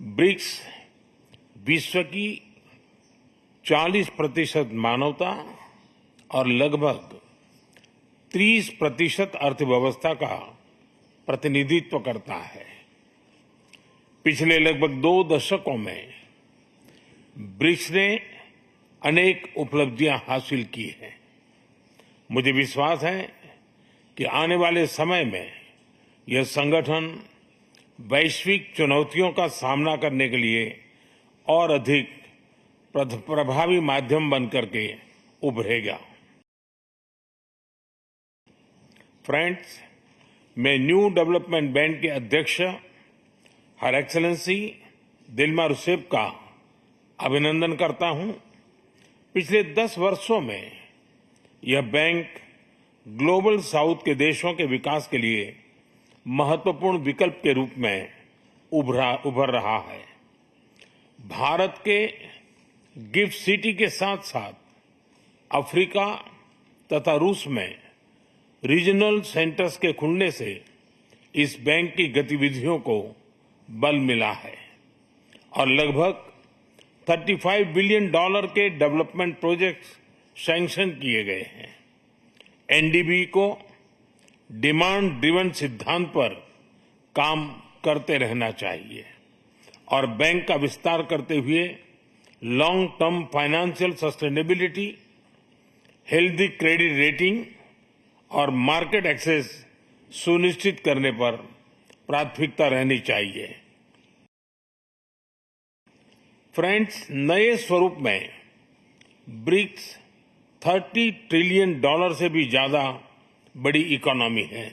BRICS विश्व की 40% मानवता और लगभग 30% अर्थव्यवस्था का प्रतिनिधित्व करता है। पिछले लगभग 2 दशकों में ब्रिक्स ने अनेक उपलब्धियां हासिल की हैं। मुझे विश्वास है कि आने वाले समय में यह संगठन वैश्विक चुनौतियों का सामना करने के लिए और अधिक प्रभावी माध्यम बनकर के उभरेगा। फ्रेंड्स, मैं न्यू डेवलपमेंट बैंक के अध्यक्ष हर एक्सेलेंसी दिल्मा रूसेफ का अभिनंदन करता हूं। पिछले 10 वर्षों में यह बैंक ग्लोबल साउथ के देशों के विकास के लिए महत्वपूर्ण विकल्प के रूप में उभर रहा है। भारत के गिफ्ट सिटी के साथ साथ अफ्रीका तथा रूस में रीजनल सेंटर्स के खुलने से इस बैंक की गतिविधियों को बल मिला है और लगभग $35 बिलियन के डेवलपमेंट प्रोजेक्ट्स सैंक्शन किए गए हैं। एनडीबी को डिमांड ड्रिवन सिद्धांत पर काम करते रहना चाहिए और बैंक का विस्तार करते हुए long term financial sustainability, healthy credit rating और मार्केट एक्सेस सुनिश्चित करने पर प्राथमिकता रहनी चाहिए। फ्रेंड्स, नए स्वरूप में ब्रिक्स $30 ट्रिलियन से भी ज्यादा बड़ी इकोनॉमी है।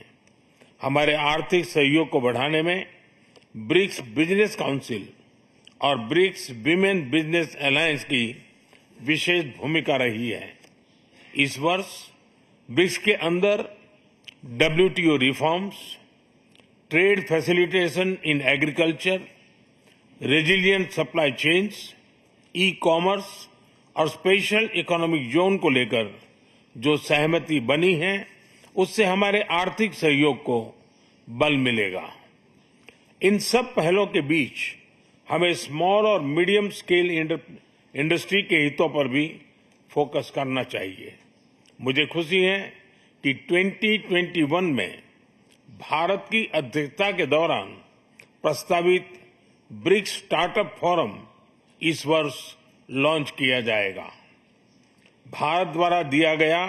हमारे आर्थिक सहयोग को बढ़ाने में ब्रिक्स बिजनेस काउंसिल और ब्रिक्स विमेन बिजनेस अलायंस की विशेष भूमिका रही है। इस वर्ष ब्रिक्स के अंदर WTO reforms, trade facilitation in agriculture, resilient supply chains, e-commerce और स्पेशल इकोनॉमिक जोन को लेकर जो सहमति बनी है उससे हमारे आर्थिक सहयोग को बल मिलेगा। इन सब पहलों के बीच हमें स्मॉल और मीडियम स्केल इंडस्ट्री के हितों पर भी फोकस करना चाहिए। मुझे खुशी है कि 2021 में भारत की अध्यक्षता के दौरान प्रस्तावित ब्रिक्स स्टार्टअप फोरम इस वर्ष लॉन्च किया जाएगा। भारत द्वारा दिया गया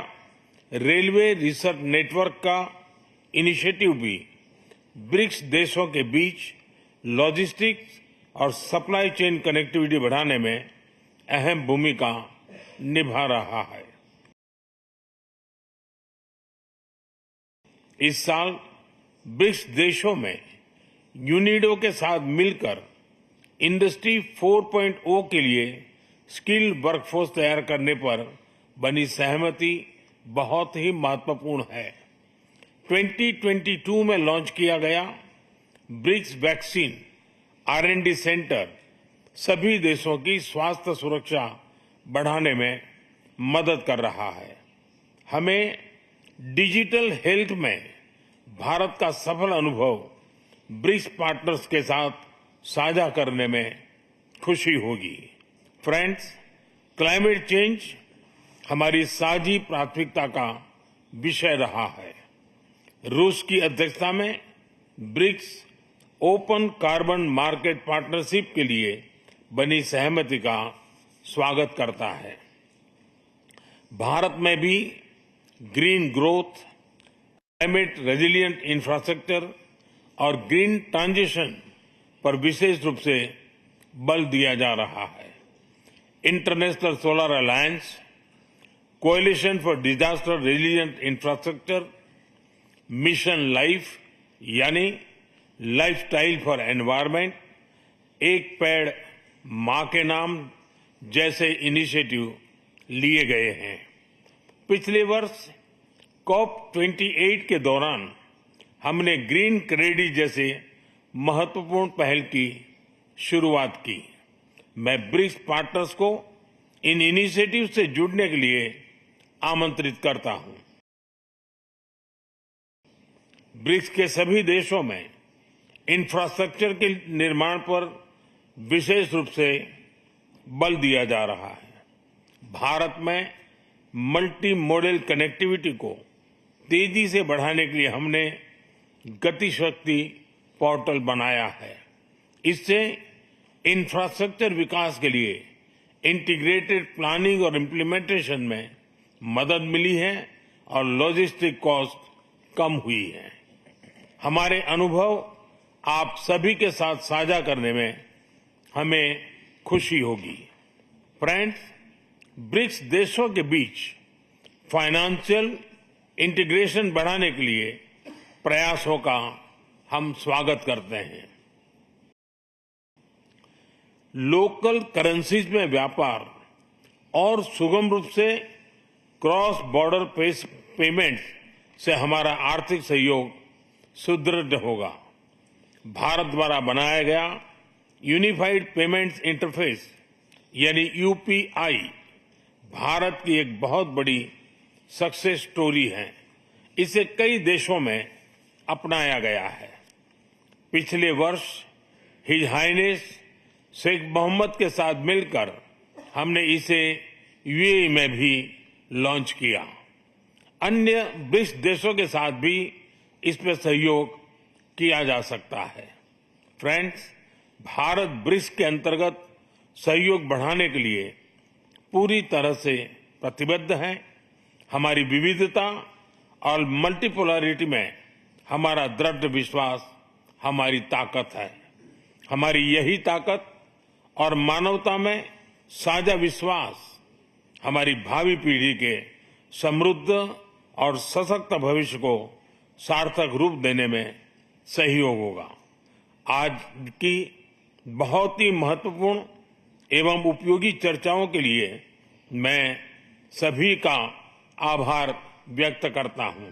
रेलवे रिसर्च नेटवर्क का इनिशिएटिव भी ब्रिक्स देशों के बीच लॉजिस्टिक्स और सप्लाई चेन कनेक्टिविटी बढ़ाने में अहम भूमिका निभा रहा है। इस साल ब्रिक्स देशों में यूनिडो के साथ मिलकर इंडस्ट्री 4.0 के लिए स्किल्ड वर्कफोर्स तैयार करने पर बनी सहमति बहुत ही महत्वपूर्ण है। 2022 में लॉन्च किया गया ब्रिक्स वैक्सीन R&D सेंटर सभी देशों की स्वास्थ्य सुरक्षा बढ़ाने में मदद कर रहा है। हमें डिजिटल हेल्थ में भारत का सफल अनुभव ब्रिक्स पार्टनर्स के साथ साझा करने में खुशी होगी। फ्रेंड्स, क्लाइमेट चेंज हमारी साझी प्राथमिकता का विषय रहा है। रूस की अध्यक्षता में BRICS open carbon market partnership के लिए बनी सहमति का स्वागत करता है। भारत में भी green growth, climate resilient infrastructure और ग्रीन ट्रांजिशन पर विशेष रूप से बल दिया जा रहा है। International solar alliance, coalition for disaster resilient infrastructure, mission life यानी लाइफस्टाइल फॉर एनवायरमेंट, एक पेड़ मां के नाम जैसे इनिशिएटिव लिए गए हैं। पिछले वर्ष COP28 के दौरान हमने ग्रीन क्रेडिट जैसे महत्वपूर्ण पहल की शुरुआत की। मैं ब्रिक्स पार्टनर्स को इन इनिशिएटिव से जुड़ने के लिए आमंत्रित करता हूं। ब्रिक्स के सभी देशों में इंफ्रास्ट्रक्चर के निर्माण पर विशेष रूप से बल दिया जा रहा है। भारत में मल्टी मॉडल कनेक्टिविटी को तेजी से बढ़ाने के लिए हमने गति शक्ति पोर्टल बनाया है। इससे इंफ्रास्ट्रक्चर विकास के लिए इंटीग्रेटेड प्लानिंग और इम्प्लीमेंटेशन में मदद मिली है और लॉजिस्टिक कॉस्ट कम हुई है। हमारे अनुभव आप सभी के साथ साझा करने में हमें खुशी होगी। फ्रेंड्स, ब्रिक्स देशों के बीच फाइनेंशियल इंटीग्रेशन बढ़ाने के लिए प्रयासों का हम स्वागत करते हैं। लोकल करेंसीज में व्यापार और सुगम रूप से क्रॉस बॉर्डर पेमेंट से हमारा आर्थिक सहयोग सुदृढ़ होगा। भारत द्वारा बनाया गया यूनिफाइड पेमेंट्स इंटरफेस यानी यूपीआई भारत की एक बहुत बड़ी सक्सेस स्टोरी है। इसे कई देशों में अपनाया गया है। पिछले वर्ष हिज हाइनेस शेख मोहम्मद के साथ मिलकर हमने इसे यूएई में भी लॉन्च किया। अन्य ब्रिक्स देशों के साथ भी इसमें सहयोग किया जा सकता है। फ्रेंड्स, भारत ब्रिक्स के अंतर्गत सहयोग बढ़ाने के लिए पूरी तरह से प्रतिबद्ध है। हमारी विविधता और मल्टीपोलरिटी में हमारा दृढ़ विश्वास हमारी ताकत है। हमारी यही ताकत और मानवता में साझा विश्वास हमारी भावी पीढ़ी के समृद्ध और सशक्त भविष्य को सार्थक रूप देने में सहयोग होगा। आज की बहुत ही महत्वपूर्ण एवं उपयोगी चर्चाओं के लिए मैं सभी का आभार व्यक्त करता हूं।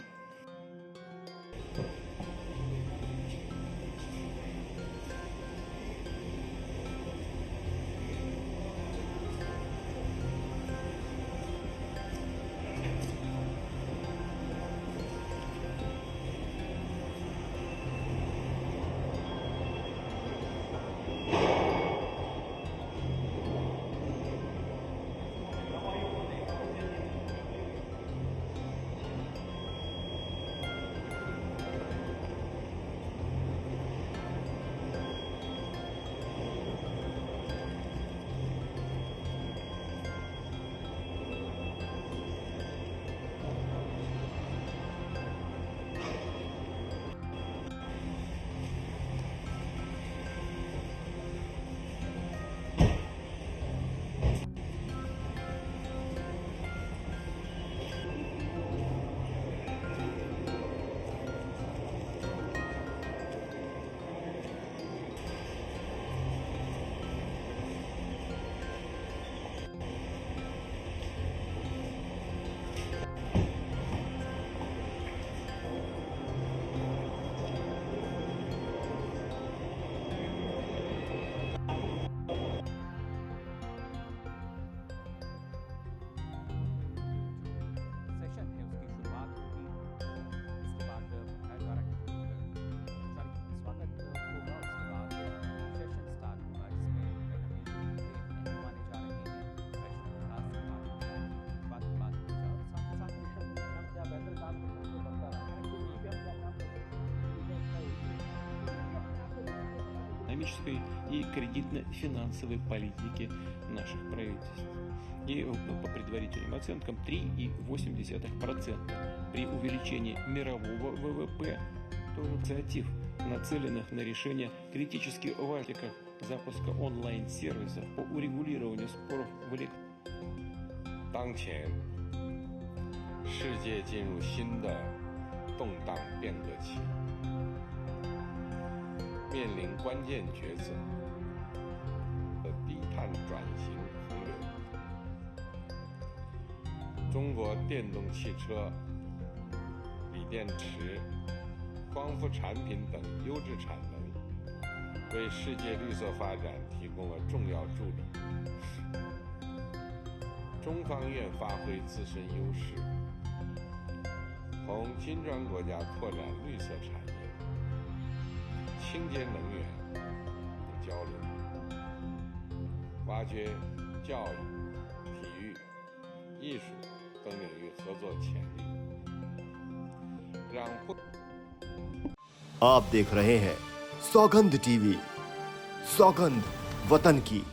экономической и кредитно-финансовой политики наших правительств. И по предварительным оценкам 3,8%. При увеличении мирового ВВП тоже инициатив, нацеленных на решение критически важных запуска онлайн-сервисов по урегулированию споров в электронном. 当前，世界进入新的动荡变革期，面临关键抉择和低碳转型洪流。中国电动汽车、锂电池、光伏产品等优质产能，为世界绿色发展提供了重要助力。中方愿发挥自身优势，同金砖国家拓展绿色产业、清洁能源等交流，发掘教育、体育、艺术等领域合作潜力，让不 आप देख रहे हैं सौगंध टीवी, सौगंध वतन की।